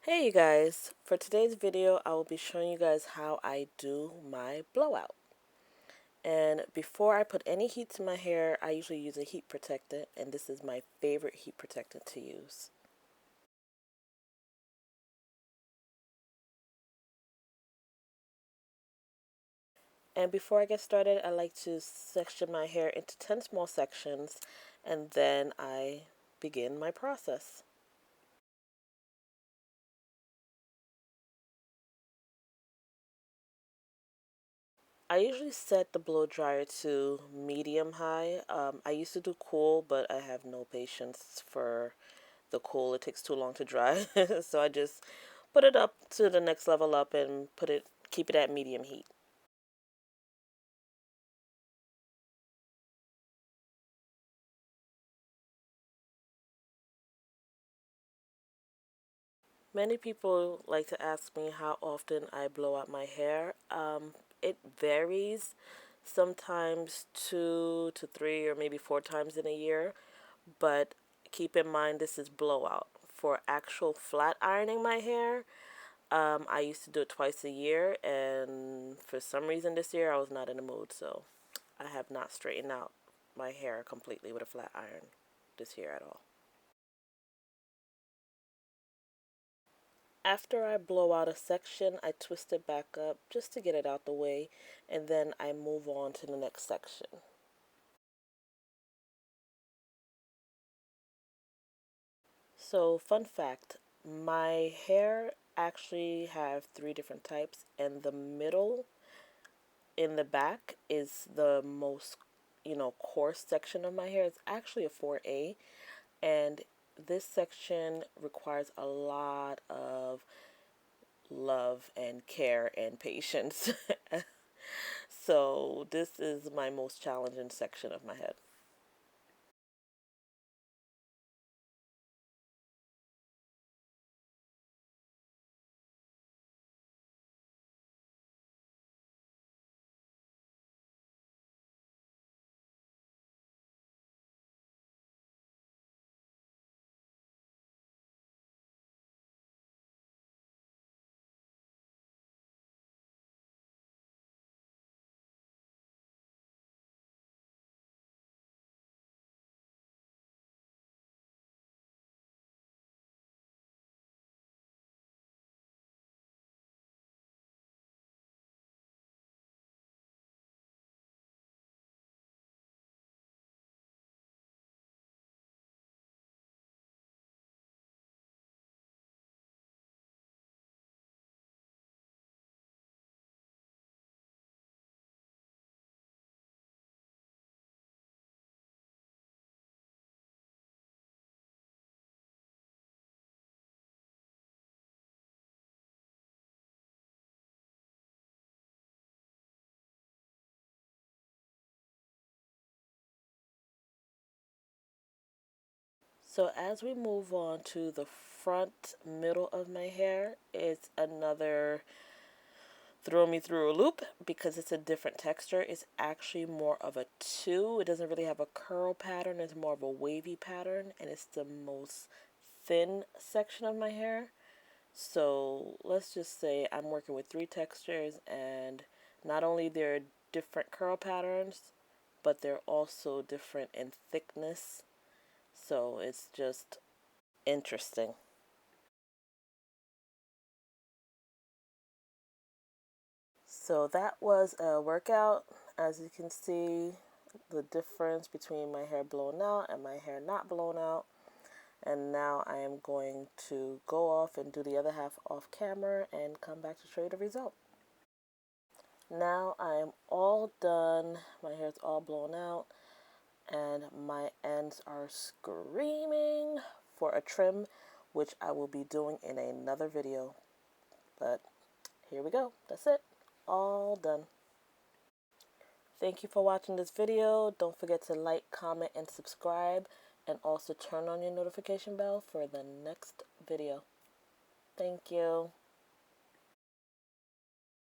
Hey you guys, for today's video I will be showing you guys how I do my blowout. And before I put any heat to my hair, I usually use a heat protectant, and this is my favorite heat protectant to use. And before I get started, I like to section my hair into 10 small sections, and then I begin my process. I usually set the blow dryer to medium high. I used to do cool, but I have no patience for the coal. It takes too long to dry. So I just put it up to the next level up and keep it at medium heat. Many people like to ask me how often I blow out my hair. It varies, sometimes 2 to 3 or maybe 4 times in a year, but keep in mind this is blowout. For actual flat ironing my hair, I used to do it twice a year, and for some reason this year I was not in the mood, so I have not straightened out my hair completely with a flat iron this year at all. After I blow out a section, I twist it back up just to get it out the way, and then I move on to the next section. So, fun fact, my hair actually have three different types, and the middle in the back is the most, coarse section of my hair. It's actually a 4A, and this section requires a lot of love and care and patience. So this is my most challenging section of my head. So as we move on to the front middle of my hair, it's another throw me through a loop because it's a different texture. It's actually more of a two. It doesn't really have a curl pattern. It's more of a wavy pattern, and it's the most thin section of my hair. So let's just say I'm working with three textures, and not only they're different curl patterns, but they're also different in thickness. So it's just interesting. So that was a workout. As you can see, the difference between my hair blown out and my hair not blown out. And now I am going to go off and do the other half off camera and come back to show you the result. Now I am all done. My hair's all blown out and my ends are screaming for a trim, which I will be doing in another video. But here we go. That's it. All done. Thank you for watching this video. Don't forget to like, comment, and subscribe, and also turn on your notification bell for the next video. Thank you.